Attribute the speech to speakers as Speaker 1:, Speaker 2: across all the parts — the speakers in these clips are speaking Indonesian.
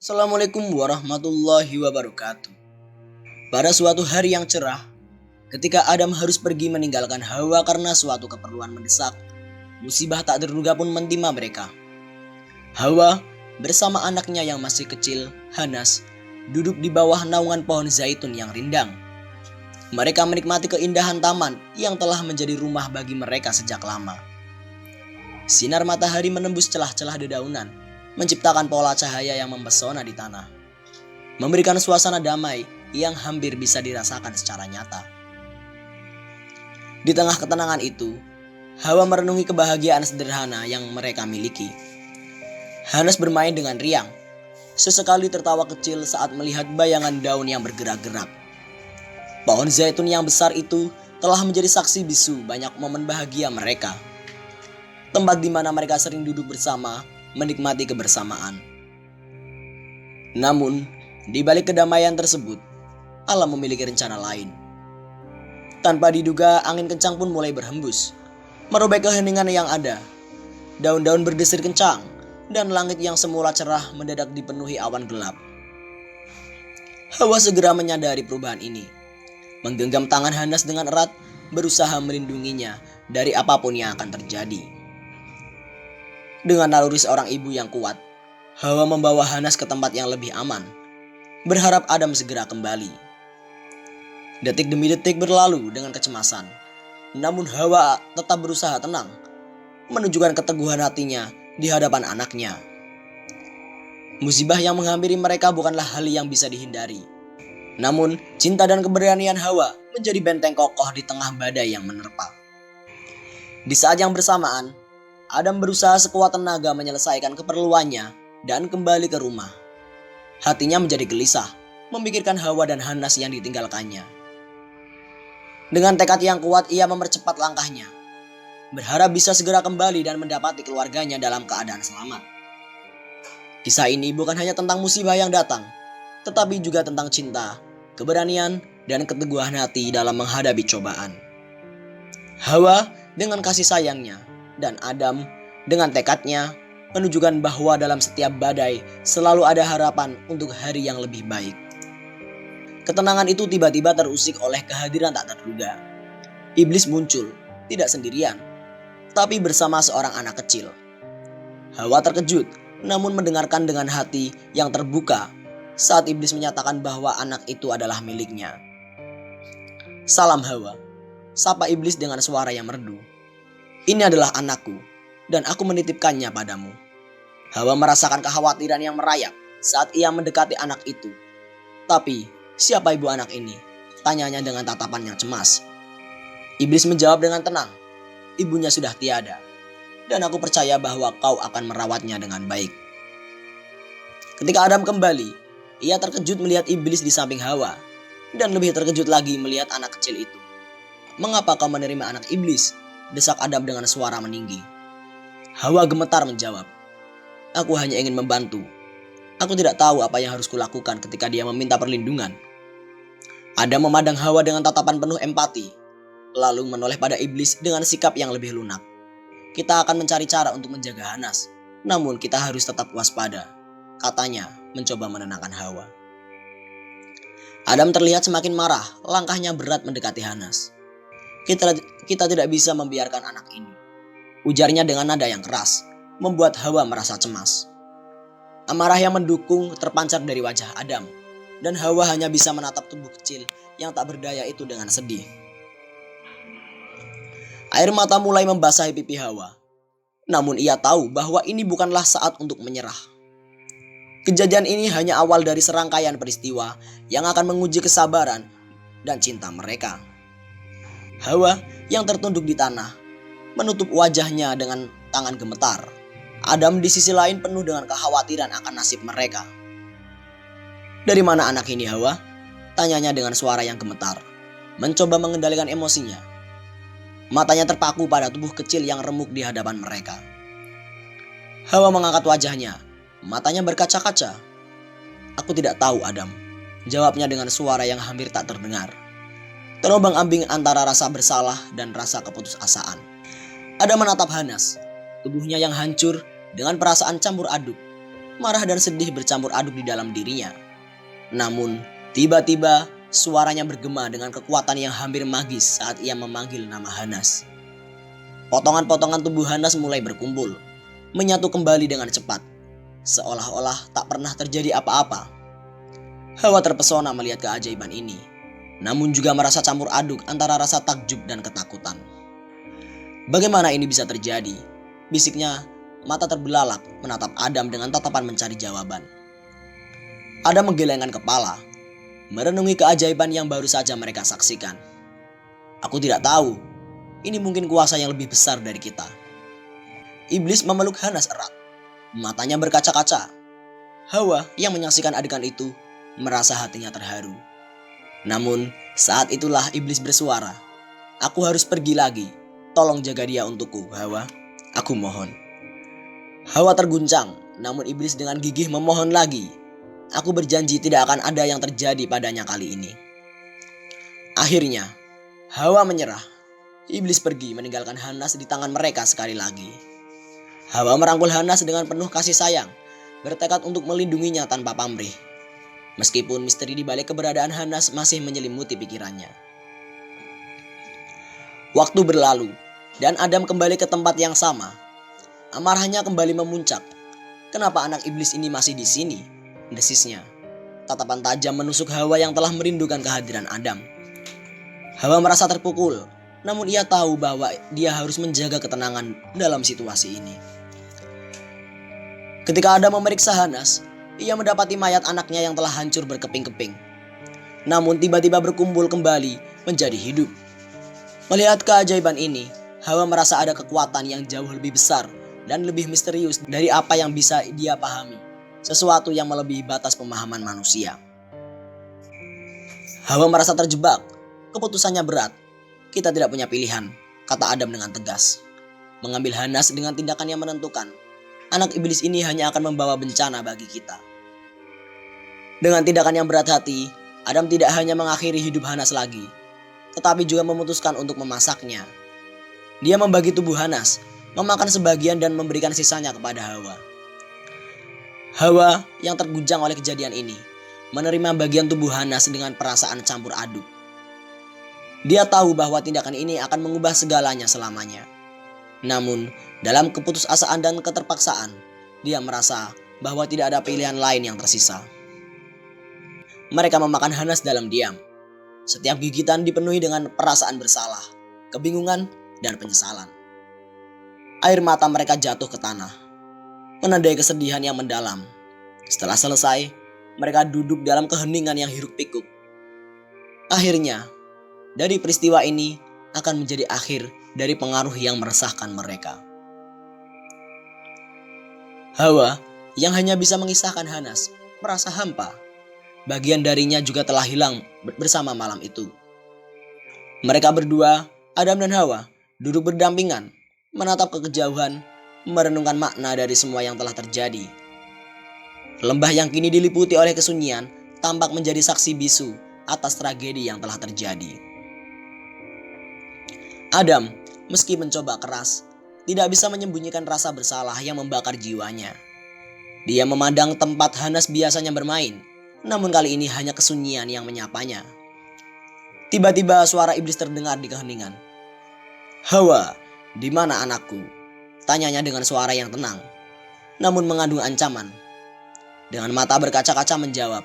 Speaker 1: Assalamualaikum warahmatullahi wabarakatuh. Pada suatu hari yang cerah, ketika Adam harus pergi meninggalkan Hawa karena suatu keperluan mendesak, musibah tak terduga pun menimpa mereka. Hawa bersama anaknya yang masih kecil, Hanas, duduk di bawah naungan pohon zaitun yang rindang. Mereka menikmati keindahan taman yang telah menjadi rumah bagi mereka sejak lama. Sinar matahari menembus celah-celah dedaunan, menciptakan pola cahaya yang mempesona di tanah, memberikan suasana damai yang hampir bisa dirasakan secara nyata. Di tengah ketenangan itu, Hawa merenungi kebahagiaan sederhana yang mereka miliki. Hanas bermain dengan riang, sesekali tertawa kecil saat melihat bayangan daun yang bergerak-gerak. Pohon zaitun yang besar itu telah menjadi saksi bisu banyak momen bahagia mereka. Tempat di mana mereka sering duduk bersama, menikmati kebersamaan. Namun, di balik kedamaian tersebut, alam memiliki rencana lain. Tanpa diduga, angin kencang pun mulai berhembus, merobek keheningan yang ada. Daun-daun berdesir kencang, dan langit yang semula cerah mendadak dipenuhi awan gelap. Hawa segera menyadari perubahan ini, menggenggam tangan Hanas dengan erat, berusaha melindunginya dari apapun yang akan terjadi. Dengan naluri seorang ibu yang kuat, Hawa membawa Hanas ke tempat yang lebih aman, berharap Adam segera kembali. Detik demi detik berlalu dengan kecemasan, namun Hawa tetap berusaha tenang, menunjukkan keteguhan hatinya di hadapan anaknya. Musibah yang menghampiri mereka bukanlah hal yang bisa dihindari. Namun, cinta dan keberanian Hawa menjadi benteng kokoh di tengah badai yang menerpa. Di saat yang bersamaan, Adam berusaha sekuat tenaga menyelesaikan keperluannya dan kembali ke rumah. Hatinya menjadi gelisah, memikirkan Hawa dan Hanas yang ditinggalkannya. Dengan tekad yang kuat, ia mempercepat langkahnya, berharap bisa segera kembali dan mendapati keluarganya dalam keadaan selamat. Kisah ini bukan hanya tentang musibah yang datang, tetapi juga tentang cinta, keberanian, dan keteguhan hati dalam menghadapi cobaan. Hawa dengan kasih sayangnya, dan Adam dengan tekadnya menunjukkan bahwa dalam setiap badai selalu ada harapan untuk hari yang lebih baik. Ketenangan itu tiba-tiba terusik oleh kehadiran tak terduga. Iblis muncul, tidak sendirian, tapi bersama seorang anak kecil. Hawa terkejut, namun mendengarkan dengan hati yang terbuka saat iblis menyatakan bahwa anak itu adalah miliknya. "Salam Hawa," sapa iblis dengan suara yang merdu. "Ini adalah anakku, dan aku menitipkannya padamu." Hawa merasakan kekhawatiran yang merayap saat ia mendekati anak itu. "Tapi, siapa ibu anak ini?" tanyanya dengan tatapan yang cemas. Iblis menjawab dengan tenang, "Ibunya sudah tiada, dan aku percaya bahwa kau akan merawatnya dengan baik." Ketika Adam kembali, ia terkejut melihat iblis di samping Hawa, dan lebih terkejut lagi melihat anak kecil itu. "Mengapa kau menerima anak iblis?" desak Adam dengan suara meninggi. Hawa gemetar menjawab, "Aku hanya ingin membantu. Aku tidak tahu apa yang harus kulakukan ketika dia meminta perlindungan." Adam memandang Hawa dengan tatapan penuh empati, lalu menoleh pada iblis dengan sikap yang lebih lunak. "Kita akan mencari cara untuk menjaga Hanas, namun kita harus tetap waspada," katanya mencoba menenangkan Hawa. Adam terlihat semakin marah, langkahnya berat mendekati Hanas. Kita tidak bisa membiarkan anak ini," ujarnya dengan nada yang keras, membuat Hawa merasa cemas. Amarah yang mendukung terpancar dari wajah Adam, dan Hawa hanya bisa menatap tubuh kecil yang tak berdaya itu dengan sedih. Air mata mulai membasahi pipi Hawa, namun ia tahu bahwa ini bukanlah saat untuk menyerah. Kejadian ini hanya awal dari serangkaian peristiwa yang akan menguji kesabaran dan cinta mereka. Hawa yang tertunduk di tanah menutup wajahnya dengan tangan gemetar. Adam di sisi lain penuh dengan kekhawatiran akan nasib mereka. "Dari mana anak ini, Hawa?" tanyanya dengan suara yang gemetar, mencoba mengendalikan emosinya. Matanya terpaku pada tubuh kecil yang remuk di hadapan mereka. Hawa mengangkat wajahnya, matanya berkaca-kaca. "Aku tidak tahu, Adam," jawabnya dengan suara yang hampir tak terdengar, terombang-ambing antara rasa bersalah dan rasa keputusasaan. Adam menatap Hanas, tubuhnya yang hancur dengan perasaan campur aduk. marah dan sedih bercampur aduk di dalam dirinya. Namun, tiba-tiba suaranya bergema dengan kekuatan yang hampir magis saat ia memanggil nama Hanas. Potongan-potongan tubuh Hanas mulai berkumpul, menyatu kembali dengan cepat, seolah-olah tak pernah terjadi apa-apa. Hawa terpesona melihat keajaiban ini, namun juga merasa campur aduk antara rasa takjub dan ketakutan. Bagaimana ini bisa terjadi? Bisiknya, mata terbelalak menatap Adam dengan tatapan mencari jawaban. Adam menggelengkan kepala, merenungi keajaiban yang baru saja mereka saksikan. Aku tidak tahu, ini mungkin kuasa yang lebih besar dari kita. Iblis memeluk Hanas erat, matanya berkaca-kaca. Hawa yang menyaksikan adegan itu merasa hatinya terharu. Namun saat itulah iblis bersuara, "Aku harus pergi lagi. Tolong jaga dia untukku, Hawa. Aku mohon." Hawa terguncang, namun iblis dengan gigih memohon lagi. "Aku berjanji tidak akan ada yang terjadi padanya kali ini." Akhirnya, Hawa menyerah. Iblis pergi meninggalkan Hanas di tangan mereka sekali lagi. Hawa merangkul Hanas dengan penuh kasih sayang, bertekad untuk melindunginya tanpa pamrih. Meskipun misteri di balik keberadaan Hanas masih menyelimuti pikirannya. Waktu berlalu, dan Adam kembali ke tempat yang sama. Amarahnya kembali memuncak. "Kenapa anak iblis ini masih di sini?" desisnya. Tatapan tajam menusuk Hawa yang telah merindukan kehadiran Adam. Hawa merasa terpukul, namun ia tahu bahwa dia harus menjaga ketenangan dalam situasi ini. Ketika Adam memeriksa Hanas, ia mendapati mayat anaknya yang telah hancur berkeping-keping. Namun tiba-tiba berkumpul kembali menjadi hidup. Melihat keajaiban ini, Hawa merasa ada kekuatan yang jauh lebih besar dan lebih misterius dari apa yang bisa dia pahami. Sesuatu yang melebihi batas pemahaman manusia. Hawa merasa terjebak. Keputusannya berat. "Kita tidak punya pilihan," kata Adam dengan tegas. "Mengambil Hanas dengan tindakan yang menentukan. Anak iblis ini hanya akan membawa bencana bagi kita." Dengan tindakan yang berat hati, Adam tidak hanya mengakhiri hidup Hanas lagi, tetapi juga memutuskan untuk memasaknya. Dia membagi tubuh Hanas, memakan sebagian dan memberikan sisanya kepada Hawa. Hawa yang terguncang oleh kejadian ini, menerima bagian tubuh Hanas dengan perasaan campur aduk. Dia tahu bahwa tindakan ini akan mengubah segalanya selamanya. Namun, dalam keputusasaan dan keterpaksaan, dia merasa bahwa tidak ada pilihan lain yang tersisa. Mereka memakan Hanas dalam diam. Setiap gigitan dipenuhi dengan perasaan bersalah, kebingungan, dan penyesalan. Air mata mereka jatuh ke tanah, menandai kesedihan yang mendalam. Setelah selesai, mereka duduk dalam keheningan yang hiruk pikuk. Akhirnya, dari peristiwa ini akan menjadi akhir dari pengaruh yang meresahkan mereka. Hawa yang hanya bisa mengisahkan Hanas merasa hampa. Bagian darinya juga telah hilang bersama malam itu. Mereka berdua, Adam dan Hawa, duduk berdampingan, menatap ke kejauhan, merenungkan makna dari semua yang telah terjadi. Lembah yang kini diliputi oleh kesunyian tampak menjadi saksi bisu atas tragedi yang telah terjadi. Adam, meski mencoba keras, tidak bisa menyembunyikan rasa bersalah yang membakar jiwanya. Dia memandang tempat Hanas biasanya bermain, namun kali ini hanya kesunyian yang menyapanya. Tiba-tiba suara iblis terdengar di keheningan. "Hawa, di mana anakku?" tanyanya dengan suara yang tenang, namun mengandung ancaman. Dengan mata berkaca-kaca menjawab,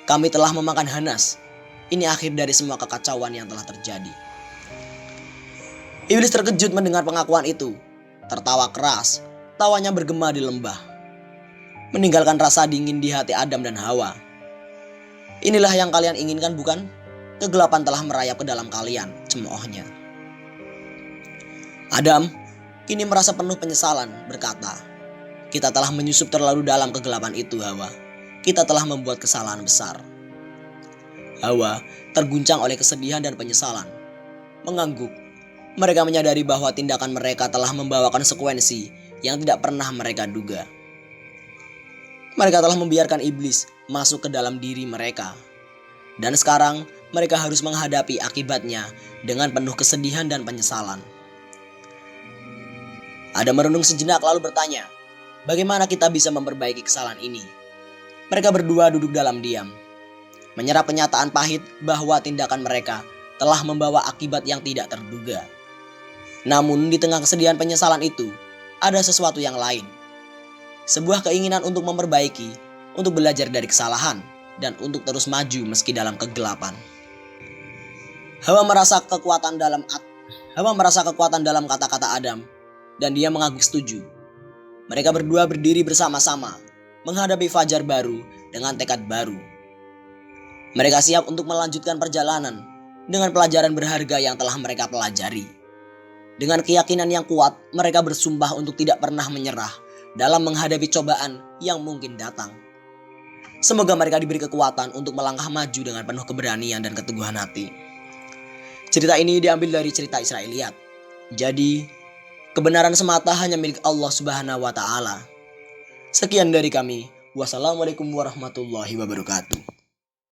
Speaker 1: "Kami telah memakan Hanas. Ini akhir dari semua kekacauan yang telah terjadi." Iblis terkejut mendengar pengakuan itu. Tertawa keras, tawanya bergema di lembah, meninggalkan rasa dingin di hati Adam dan Hawa. "Inilah yang kalian inginkan, bukan? Kegelapan telah merayap ke dalam kalian," cemoohnya. Adam kini merasa penuh penyesalan, berkata, "Kita telah menyusup terlalu dalam kegelapan itu, Hawa. Kita telah membuat kesalahan besar." Hawa terguncang oleh kesedihan dan penyesalan, mengangguk. Mereka menyadari bahwa tindakan mereka telah membawa konsekuensi yang tidak pernah mereka duga. Mereka telah membiarkan iblis masuk ke dalam diri mereka. Dan sekarang mereka harus menghadapi akibatnya dengan penuh kesedihan dan penyesalan. Adam merenung sejenak lalu bertanya, bagaimana kita bisa memperbaiki kesalahan ini? Mereka berdua duduk dalam diam, menyerap kenyataan pahit bahwa tindakan mereka telah membawa akibat yang tidak terduga. Namun di tengah kesedihan penyesalan itu, ada sesuatu yang lain. Sebuah keinginan untuk memperbaiki, untuk belajar dari kesalahan, dan untuk terus maju meski dalam kegelapan. Hawa merasa kekuatan dalam kata-kata Adam, dan dia mengaku setuju. Mereka berdua berdiri bersama-sama, menghadapi fajar baru dengan tekad baru. Mereka siap untuk melanjutkan perjalanan dengan pelajaran berharga yang telah mereka pelajari. Dengan keyakinan yang kuat, mereka bersumpah untuk tidak pernah menyerah dalam menghadapi cobaan yang mungkin datang. Semoga mereka diberi kekuatan untuk melangkah maju dengan penuh keberanian dan keteguhan hati. Cerita ini diambil dari cerita Israiliyat. Jadi, kebenaran semata hanya milik Allah Subhanahu wa Ta'ala. Sekian dari kami. Wassalamualaikum warahmatullahi wabarakatuh.